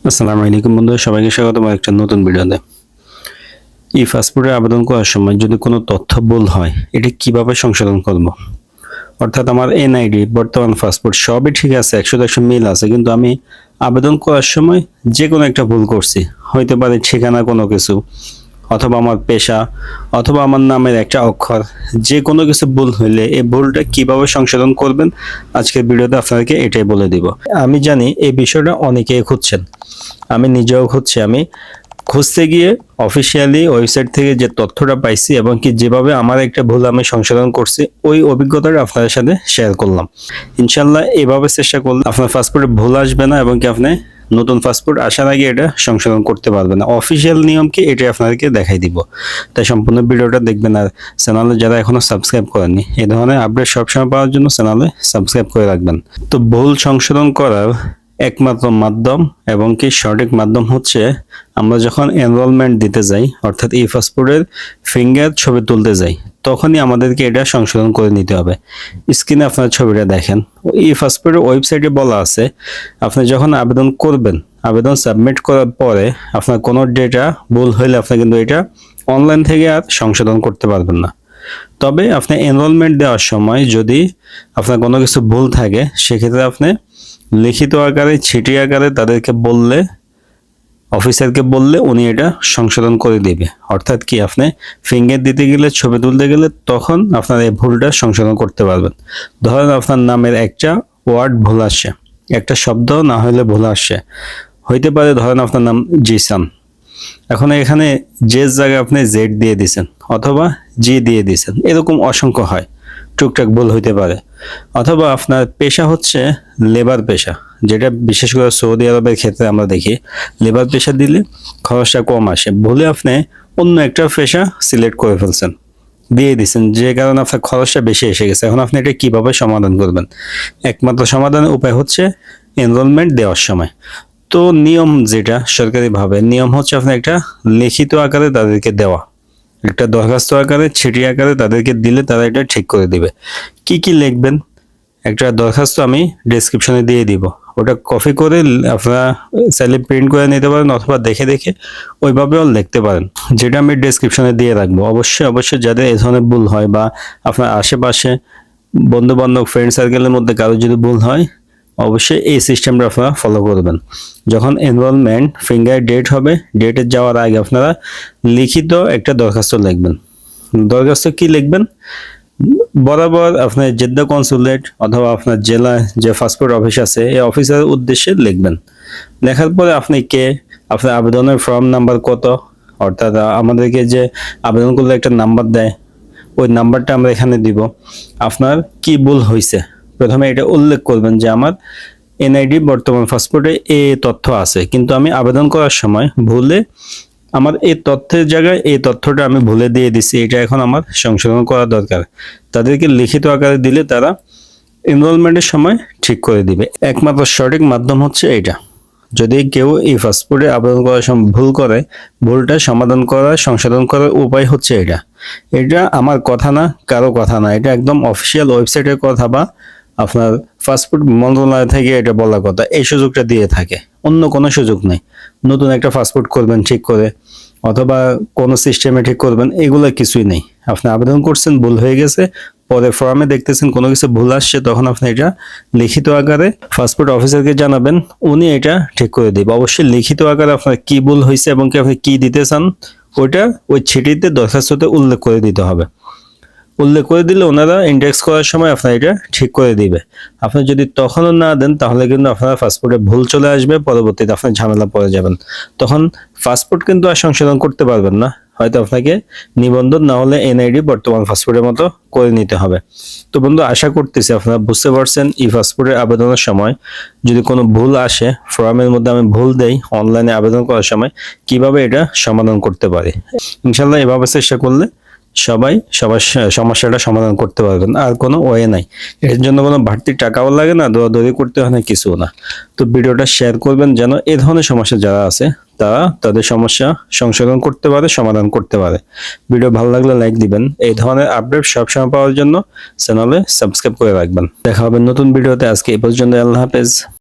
আসসালামু আলাইকুম বন্ধুরা, সবাইকে স্বাগত আমার একটা নতুন ভিডিওতে। এই পাসপোর্টে আবেদন করার সময় যদি কোনো তথ্য ভুল হয়, এটা কিভাবে সংশোধন করব? অর্থাৎ আমার এনআইডি, বর্তমান পাসপোর্ট সবই ঠিক আছে, 100% মিল আছে, কিন্তু আমি আবেদন করার সময় যে কোনো একটা ভুল করছি। হইতে পারে ঠিকানা কোনো কিছু, অথবা আমার পেশা, অথবা আমার নামের একটা অক্ষর, যে কোনো কিছু ভুল হইলে এই ভুলটা কিভাবে সংশোধন করবেন আজকের ভিডিওতে আপনাদেরকে এটাই বলে দিব। আমি জানি এই বিষয়টা অনেকেই খুঁজছেন, আমি নিজেও খুঁজছি। আমি খুঁজতে গিয়ে অফিসিয়ালি ওয়েবসাইট থেকে যে তথ্যটা পাইছি এবং কি যেভাবে আমার একটা ভুল আমি সংশোধন করছি, ওই অভিজ্ঞতাটা আপনাদের সাথে শেয়ার করলাম। ইনশাল্লাহ এভাবে চেষ্টা করলে আপনার পাসপোর্টে ভুল আসবে না এবং কি আপনি নতুন পাসপোর্ট আসার আগে এটা সংশোধন করতে পারবেন না। অফিসিয়াল নিয়ম কি এটা আপনাদেরকে দেখাই দিব, তাই সম্পূর্ণ ভিডিওটা দেখবেন। আর চ্যানেলে যারা এখনো সাবস্ক্রাইব করেননি, এই ধরনের আপডেট সবসময় পাওয়ার জন্য চ্যানেলে সাবস্ক্রাইব করে রাখবেন। তো ভুল সংশোধন করার একমাত্র মাধ্যম এবং কি সঠিক মাধ্যম হচ্ছে আমরা যখন এনরোলমেন্ট দিতে যাই, অর্থাৎ এই পাসপোর্টের ফিঙ্গার ছবি তুলতে যাই, তখনই আমাদেরকে এটা সংশোধন করে নিতে হবে। স্ক্রিনে আপনার ছবিটা দেখেন, এই পাসপোর্টের ওয়েবসাইটে বলা আছে আপনি যখন আবেদন করবেন, আবেদন সাবমিট করার পরে আপনার কোনো ডেটা ভুল হইলে আপনি কিন্তু এটা অনলাইন থেকে আর সংশোধন করতে পারবেন না। তবে আপনি এনরোলমেন্ট দেওয়ার সময় যদি আপনার কোনো কিছু ভুল থাকে, সেক্ষেত্রে আপনি লিখিত আকারে, চিঠি আকারে তাদেরকে বললে, অফিসারকে বললে উনি এটা সংশোধন করে দিবে। অর্থাৎ কি, আপনি ফিঙ্গার দিতে গেলে, ছবি তুলতে গেলে তখন আপনার এই ভুলটা সংশোধন করতে পারবেন। ধরেন আপনার নামের একটা ওয়ার্ড ভুল আসছে, একটা শব্দ না হলে ভুল আসছে, হইতে পারে ধরেন আপনার নাম জিসান, এখন এখানে যে জায়গায় আপনি জেড দিয়ে দিছেন অথবা জি দিয়ে দিছেন, এরকম অসংখ্য হয়, টুকটাক ভুল হইতে পারে। অথবা আপনার পেশা হচ্ছে লেবার পেশা, যেটা বিশেষ করে সৌদি আরবের ক্ষেত্রে আমরা দেখি লেবার পেশা দিলে খরচটা কম আসে, ভুলে আপনি অন্য একটা পেশা সিলেক্ট করে ফেলছেন, দিয়ে দিচ্ছেন, যে কারণে আপনার খরচটা বেশি এসে গেছে। এখন আপনি এটা কিভাবে সমাধান করবেন? একমাত্র সমাধানের উপায় হচ্ছে এনরোলমেন্ট দেওয়ার সময়। তো নিয়ম যেটা সরকারিভাবে নিয়ম হচ্ছে আপনি একটা লিখিত আকারে তাদেরকে দেওয়া, একটা দরখাস্ত আকারে, চিঠি আকারে তাদেরকে দিলে তারা এটা ঠিক করে দিবে। কি কি লিখবেন? একটা দরখাস্ত আমি ডেসক্রিপশনে দিয়ে দিব, ওটা কপি করে আপনারা চাইলে প্রিন্ট করে নিতে পারেন অথবা দেখে দেখে ওইভাবেও লিখতে পারেন, যেটা আমি ডেসক্রিপশনে দিয়ে রাখবো। অবশ্যই অবশ্যই যাদের এই ধরনের ভুল হয় বা আপনার আশেপাশে বন্ধু বান্ধব, ফ্রেন্ড সার্কেলের মধ্যে কারো যদি ভুল হয়, অবশ্যই এই সিস্টেমটা আপনারা ফলো করবেন। যখন এনরোলমেন্ট ফিঙ্গার ডেট হবে, ডেটে যাওয়ার আগে আপনারা লিখিত একটা দরখাস্ত লিখবেন। দরখাস্ত কি লিখবেন? বরাবর আপনার জেদ্দা কনসুলেট অথবা আপনার জেলায় যে পাসপোর্ট অফিস আছে, এই অফিসের উদ্দেশ্যে লিখবেন। লেখার পরে আপনি কে, আপনার আবেদনের ফর্ম নাম্বার কত, অর্থাৎ আমাদেরকে যে আবেদন করলে একটা নাম্বার দেয়, ওই নাম্বারটা আমরা এখানে দিব। আপনার কি ভুল হয়েছে প্রথমে এটা উল্লেখ করবেন যে আমার এনআইডি বর্তমান পাসপোর্টে এই তথ্য আছে, কিন্তু আমি আবেদন করার সময় ভুলে আমার এই তথ্যের জায়গায় এই তথ্যটা আমি ভুলে দিয়ে দিছি, এটা এখন আমার সংশোধন করা দরকার। তাদেরকে লিখিত আকারে দিলে তারা এনরোলমেন্টের সময় ঠিক করে দিবে। একমাত্র সঠিক মাধ্যম হচ্ছে এটা। যদি কেউ এই পাসপোর্টে আবেদন করার সময় ভুল করে, ভুলটা সমাধান করার, সংশোধন করার উপায় হচ্ছে এটা। এটা আমার কথা না, কারো কথা না, এটা একদম অফিসিয়াল ওয়েবসাইটের কথা বা আপনার পাসপোর্ট মন্ত্রণালয় থেকে এটা বলার কথা। এই সুযোগটা দিয়ে থাকে, অন্য কোনো সুযোগ নেই। নতুন একটা পাসপোর্ট করবেন ঠিক করে, অথবা কোনো সিস্টেমে ঠিক করবেন, এগুলো কিছুই নেই। আপনি আবেদন করছেন, ভুল হয়ে গেছে, পরে ফর্মে দেখতেছেন কোনো কিছু ভুল আসছে, তখন আপনি এটা লিখিত আকারে পাসপোর্ট অফিসারকে জানাবেন, উনি এটা ঠিক করে দেবে। অবশ্যই লিখিত আকারে আপনার কি ভুল হয়েছে এবং কি আপনি কি দিতে চান, ওইটা ওই চিঠিতে, দরখাস্ততে উল্লেখ করে দিতে হবে। উল্লেখ করে দিলে ওনারা ইন্ডেক্স করার সময় আপনার এটা ঠিক করে দিবে। আপনি যদি তখনও না দেন, তাহলে কিন্তু আপনার পাসপোর্টে ভুল চলে আসবে, পরবর্তীতে আপনি ঝামেলা পড়ে যাবেন। তখন পাসপোর্ট কিন্তু আর সংশোধন করতে পারবেন না, হয়তো আপনাকে নিবন্ধন না হলে এনআইডি বর্তমান পাসপোর্টের মতো করে নিতে হবে। তো বন্ধু, আশা করতেছি আপনারা বুঝতে পারছেন ই পাসপোর্টের আবেদনের সময় যদি কোনো ভুল আসে, ফর্মের মধ্যে আমি ভুল দেই অনলাইনে আবেদন করার সময়, কিভাবে এটা সমাধান করতে পারি। ইনশাল্লাহ এভাবে চেষ্টা করলে সবাই সবার সমস্যাটা সমাধান করতে পারবেন, আর কোনো ওয়ে নাই। এর জন্য কোনো বাড়তি টাকাও লাগে না, দৌড়াদৌড়ি করতে হয় না, কিছু না। তো ভিডিওটা শেয়ার করবেন যেন এই ধরনের সমস্যা যারা আছে তারা তাদের সমস্যা সংশোধন করতে পারে, সমাধান করতে পারে। ভিডিও ভালো লাগলে লাইক দিবেন। এই ধরনের আপডেট সবসময় পাওয়ার জন্য চ্যানেলে সাবস্ক্রাইব করে রাখবেন। দেখা হবে নতুন ভিডিওতে। আজকে এই পর্যন্ত, আল্লাহ হাফেজ।